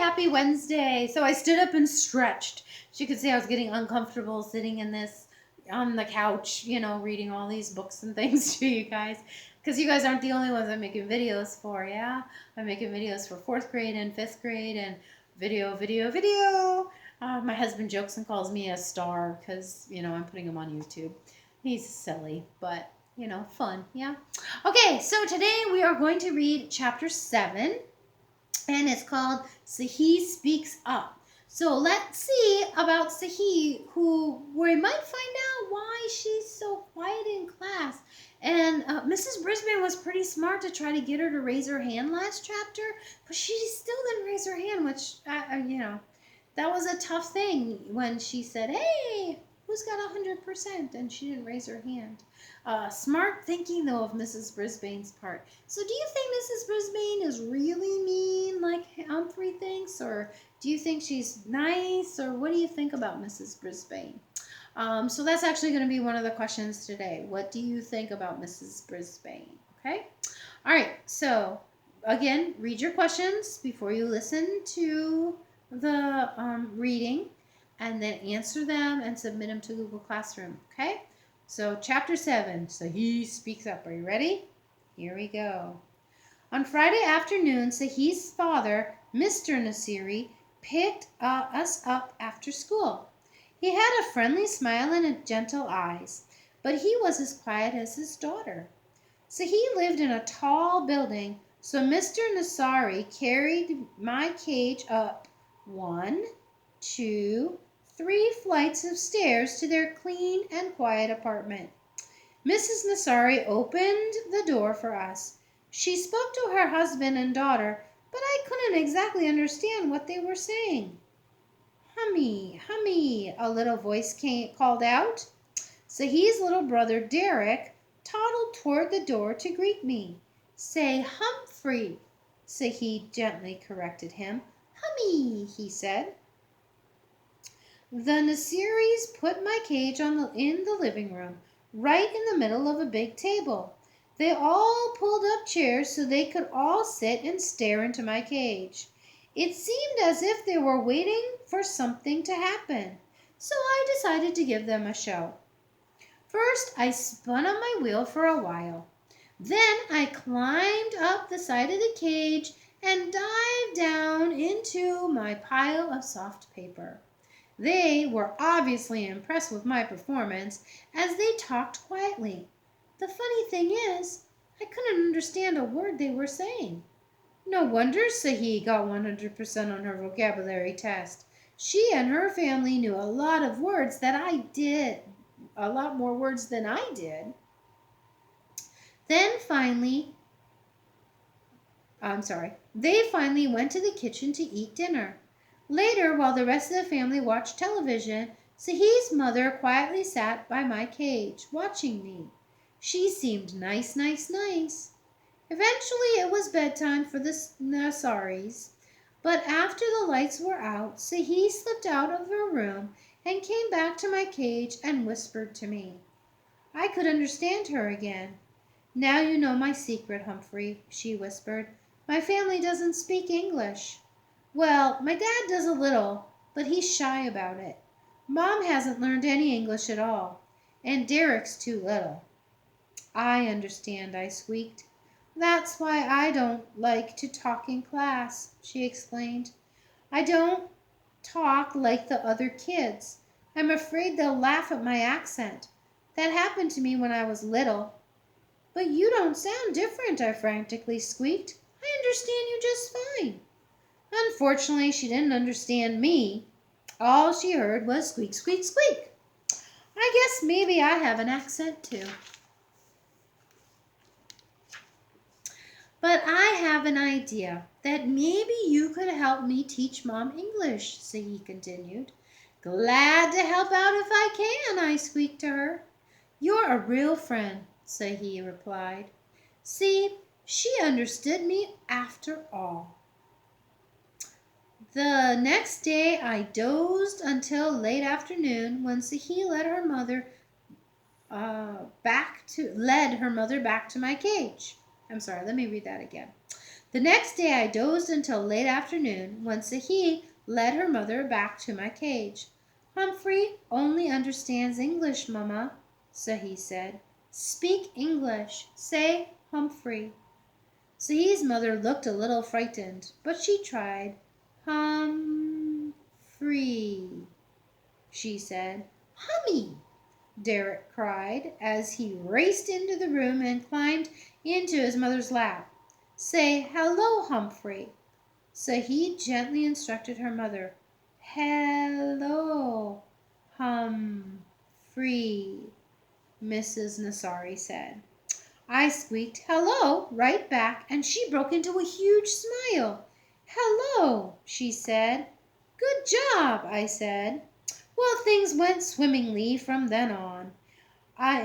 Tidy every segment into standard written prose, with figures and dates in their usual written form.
happy Wednesday. So I stood up and stretched. As you could see, I was getting uncomfortable sitting in this on the couch, reading all these books and things to you guys. Because you guys aren't the only ones I'm making videos for, yeah? I'm making videos for 4th grade and 5th grade and video. My husband jokes and calls me a star because, I'm putting him on YouTube. He's silly, but, fun, yeah? Okay, so today we are going to read chapter 7. And it's called Sahi Speaks Up. So let's see about Sahi, who we might find out why she's so quiet in class. And Mrs. Brisbane was pretty smart to try to get her to raise her hand last chapter, but she still didn't raise her hand, which, that was a tough thing when she said, hey, who's got 100%? And she didn't raise her hand. Smart thinking, though, of Mrs. Brisbane's part. So do you think Mrs. Brisbane is really mean like Humphrey thinks? Or do you think she's nice? Or what do you think about Mrs. Brisbane? So that's actually going to be one of the questions today. What do you think about Mrs. Brisbane? Okay? All right. So, again, read your questions before you listen to the reading, and then answer them and submit them to Google Classroom. Okay? So, chapter 7, Sahi Speaks Up. Are you ready? Here we go. On Friday afternoon, Sahi's father, Mr. Nasiri, picked us up after school. He had a friendly smile and gentle eyes, but he was as quiet as his daughter. Sahi lived in a tall building, so Mr. Nasiri carried my cage up 1, 2, 3 flights of stairs to their clean and quiet apartment. Mrs. Nasiri opened the door for us. She spoke to her husband and daughter, but I couldn't exactly understand what they were saying. Hummy, hummy, a little voice called out. Sahi's little brother, Derek, toddled toward the door to greet me. Say Humphrey, Sahi gently corrected him. Hummy, he said. The Nasiris put my cage in the living room, right in the middle of a big table. They all pulled up chairs so they could all sit and stare into my cage. It seemed as if they were waiting for something to happen, so I decided to give them a show. First, I spun on my wheel for a while. Then I climbed up the side of the cage and dived down into my pile of soft paper. They were obviously impressed with my performance as they talked quietly. The funny thing is, I couldn't understand a word they were saying. No wonder Sahi got 100% on her vocabulary test. She and her family knew a lot of words that I did, a lot more words than I did. They finally went to the kitchen to eat dinner. Later, while the rest of the family watched television, Sahi's mother quietly sat by my cage, watching me. She seemed nice. Eventually, it was bedtime for the Nasaris, but after the lights were out, Sahi slipped out of her room and came back to my cage and whispered to me. I could understand her again. Now you know my secret, Humphrey, she whispered. My family doesn't speak English. Well, my dad does a little, but he's shy about it. Mom hasn't learned any English at all, and Derek's too little. I understand, I squeaked. That's why I don't like to talk in class, she explained. I don't talk like the other kids. I'm afraid they'll laugh at my accent. That happened to me when I was little. But you don't sound different, I frantically squeaked. I understand you just fine. Unfortunately, she didn't understand me. All she heard was squeak, squeak, squeak. I guess maybe I have an accent too. But I have an idea that maybe you could help me teach Mom English, Sahi continued. Glad to help out if I can, I squeaked to her. You're a real friend, Sahi replied. See, she understood me after all. The next day I dozed until late afternoon when Sahi led her mother back to my cage. I'm sorry, let me read that again. The next day I dozed until late afternoon, when Sahi led her mother back to my cage. Humphrey only understands English, Mamma, Sahi said. Speak English. Say Humphrey. Sahi's mother looked a little frightened, but she tried. Humphrey, she said. Hummy, Derek cried as he raced into the room and climbed into his mother's lap. Say hello, Humphrey. Sahi gently instructed her mother. Hello, Humphrey, Mrs. Nassari said. I squeaked hello right back, and she broke into a huge smile. Hello, she said. Good job, I said. Well, things went swimmingly from then on.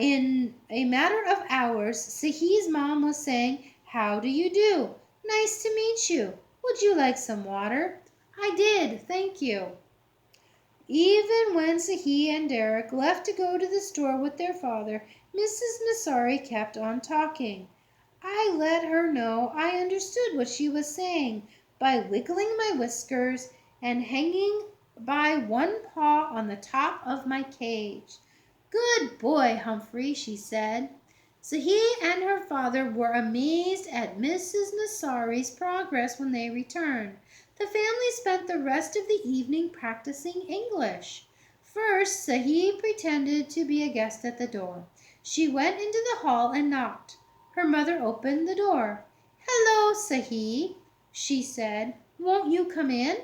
In a matter of hours, Sahi's mom was saying, How do you do? Nice to meet you. Would you like some water? I did, thank you. Even when Sahi and Derek left to go to the store with their father, Mrs. Nassari kept on talking. I let her know I understood what she was saying by wiggling my whiskers and hanging by one paw on the top of my cage. Good boy, Humphrey, she said. Sahi and her father were amazed at Mrs. Nassari's progress when they returned. The family spent the rest of the evening practicing English. First, Sahi pretended to be a guest at the door. She went into the hall and knocked. Her mother opened the door. Hello, Sahi, she said. Won't you come in?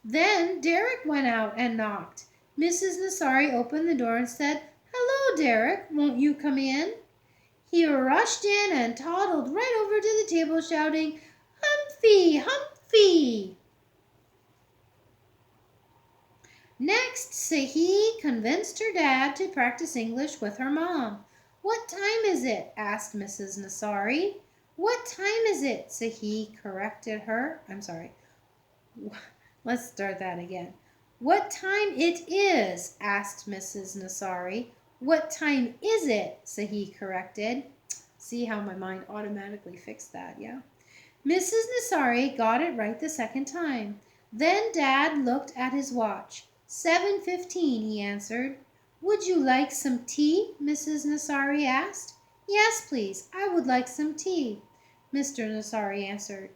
Then Derek went out and knocked. Mrs. Nassari opened the door and said, Hello, Derek, won't you come in? He rushed in and toddled right over to the table shouting, Humphy, Humphy! Next, Sahi convinced her dad to practice English with her mom. What time is it? Asked Mrs. Nassari. What time is it? Sahi corrected her. I'm sorry. Let's start that again. What time it is? Asked Mrs. Nassari. What time is it? Sahi corrected. See how my mind automatically fixed that, yeah? Mrs. Nassari got it right the second time. Then Dad looked at his watch. 7:15, he answered. Would you like some tea? Mrs. Nassari asked. Yes, please. I would like some tea, Mr. Nassari answered.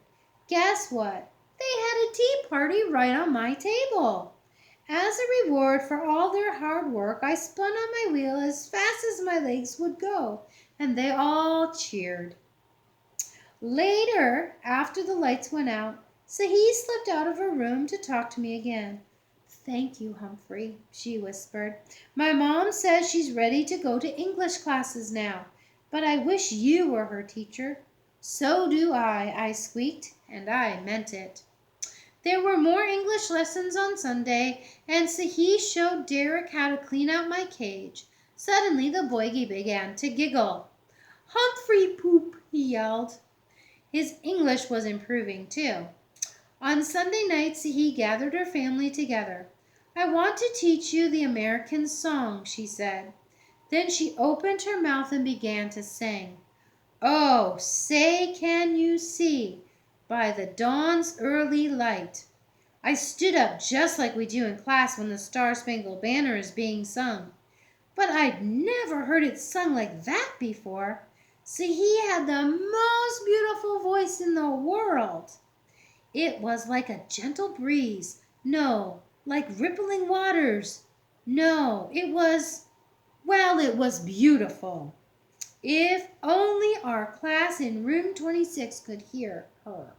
Guess what? They had a tea party right on my table. As a reward for all their hard work, I spun on my wheel as fast as my legs would go, and they all cheered. Later, after the lights went out, Sahi slipped out of her room to talk to me again. Thank you, Humphrey, she whispered. My mom says she's ready to go to English classes now, but I wish you were her teacher. So do I squeaked, and I meant it. There were more English lessons on Sunday, and Sahi showed Derek how to clean out my cage. Suddenly the boy began to giggle. Humphrey poop, he yelled. His English was improving too. On Sunday nights he gathered her family together. I want to teach you the American song, she said. Then she opened her mouth and began to sing. Oh, say can you see by the dawn's early light. I stood up just like we do in class when the Star-Spangled Banner is being sung. But I'd never heard it sung like that before. See, he had the most beautiful voice in the world. It was like a gentle breeze. No, like rippling waters. No, it was beautiful. If only our class in room 26 could hear her.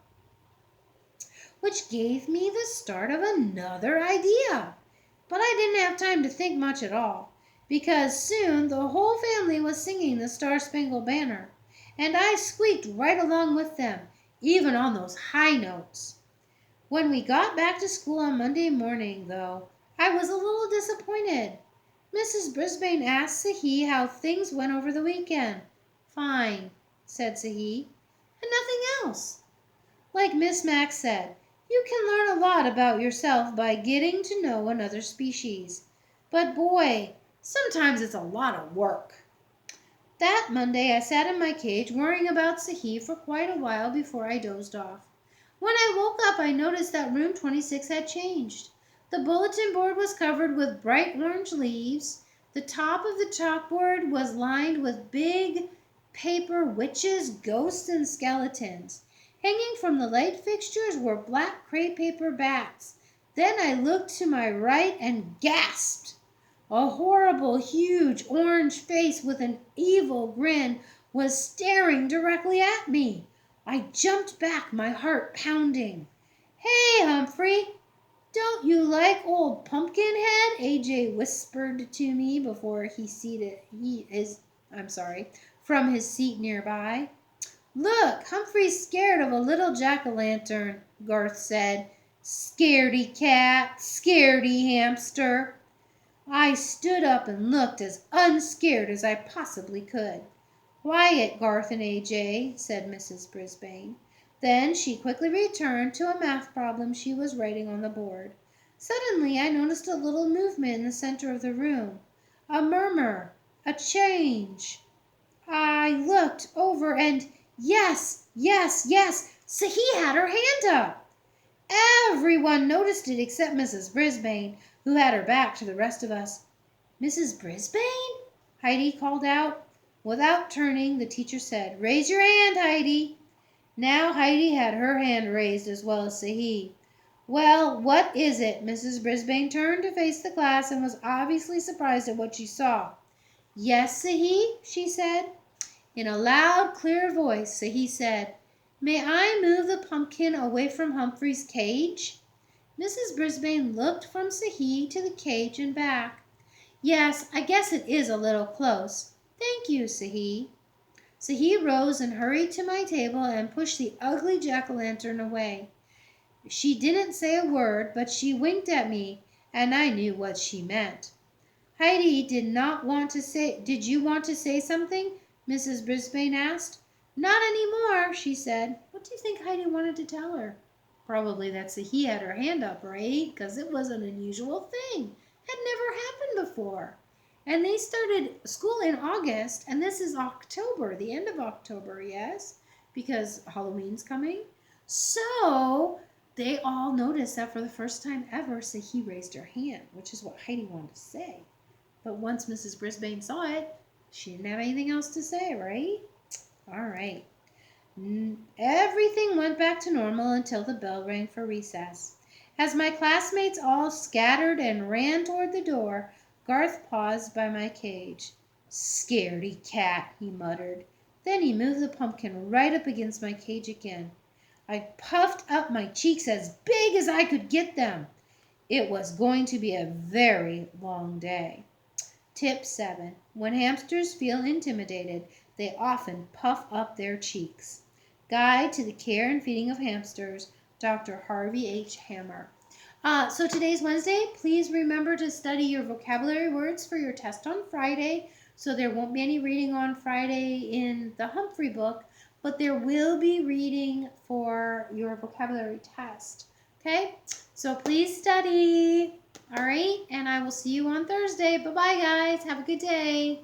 Which gave me the start of another idea. But I didn't have time to think much at all, because soon the whole family was singing the Star-Spangled Banner, and I squeaked right along with them, even on those high notes. When we got back to school on Monday morning, though, I was a little disappointed. Mrs. Brisbane asked Sahi how things went over the weekend. Fine, said Sahi, and nothing else. Like Miss Mack said, you can learn a lot about yourself by getting to know another species. But boy, sometimes it's a lot of work. That Monday, I sat in my cage worrying about Sahi for quite a while before I dozed off. When I woke up, I noticed that room 26 had changed. The bulletin board was covered with bright orange leaves. The top of the chalkboard was lined with big paper witches, ghosts, and skeletons. Hanging from the light fixtures were black crepe paper bats. Then I looked to my right and gasped. A horrible, huge orange face with an evil grin was staring directly at me. I jumped back, my heart pounding. "Hey, Humphrey, don't you like old Pumpkinhead?" AJ whispered to me before from his seat nearby. "Look, Humphrey's scared of a little jack-o'-lantern," Garth said. "Scaredy cat, scaredy hamster." I stood up and looked as unscared as I possibly could. "Quiet, Garth and AJ," said Mrs. Brisbane. Then she quickly returned to a math problem she was writing on the board. Suddenly I noticed a little movement in the center of the room. A murmur. A change. I looked over and yes, Sahi had her hand up. Everyone noticed it except Mrs. Brisbane, who had her back to the rest of us. "Mrs. Brisbane?" Heidi called out. Without turning, the teacher said, "Raise your hand, Heidi." Now Heidi had her hand raised as well as Sahi. "Well, what is it?" Mrs. Brisbane turned to face the class and was obviously surprised at what she saw. "Yes, Sahi?" she said. In a loud, clear voice, Sahi said, "May I move the pumpkin away from Humphrey's cage?" Mrs. Brisbane looked from Sahi to the cage and back. "Yes, I guess it is a little close. Thank you, Sahi." Sahi rose and hurried to my table and pushed the ugly jack-o'-lantern away. She didn't say a word, but she winked at me, and I knew what she meant. Heidi did you want to say something?" Mrs. Brisbane asked. "Not any more," she said. What do you think Heidi wanted to tell her? Probably that Sahi had her hand up, right? Because it was an unusual thing. Had never happened before. And they started school in August, and this is October, the end of October, yes? Because Halloween's coming. So they all noticed that for the first time ever, Sahi raised her hand, which is what Heidi wanted to say. But once Mrs. Brisbane saw it, she didn't have anything else to say, right? All right. Everything went back to normal until the bell rang for recess. As my classmates all scattered and ran toward the door, Garth paused by my cage. "Scaredy cat," he muttered. Then he moved the pumpkin right up against my cage again. I puffed up my cheeks as big as I could get them. It was going to be a very long day. Tip 7. When hamsters feel intimidated, they often puff up their cheeks. Guide to the Care and Feeding of Hamsters, Dr. Harvey H. Hammer. So today's Wednesday. Please remember to study your vocabulary words for your test on Friday. So there won't be any reading on Friday in the Humphrey book, but there will be reading for your vocabulary test. Okay? So please study. All right, and I will see you on Thursday. Bye-bye, guys. Have a good day.